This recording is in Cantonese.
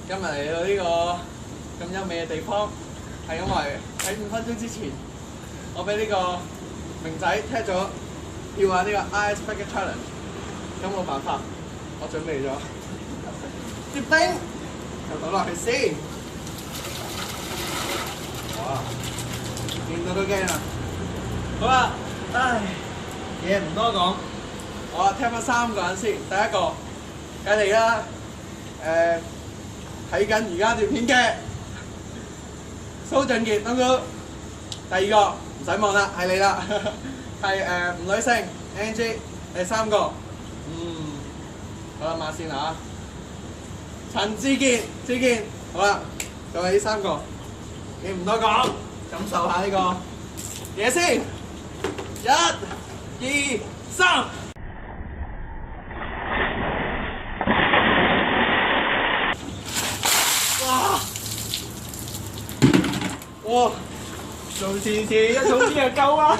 今日嚟到呢個咁優美嘅地方，係因為喺5分鐘之前，我俾呢個明仔踢咗要玩呢個 Ice Bucket Challenge，咁冇辦法，我準備咗啲冰，就倒落去先。哇！見到都驚啊！好啦，唉，嘢唔多講，我踢翻3個人先。第一個，梗係啦，睇緊而家條片嘅蘇俊傑東哥。第二個唔使望啦，係你啦，係吳女星 Angie。第3個，好啦，馬先啦陳志健，好啦，就係呢3個，你唔多講，感受下呢個嘢先。1、2、3。哇！做善事一桶先就夠啊！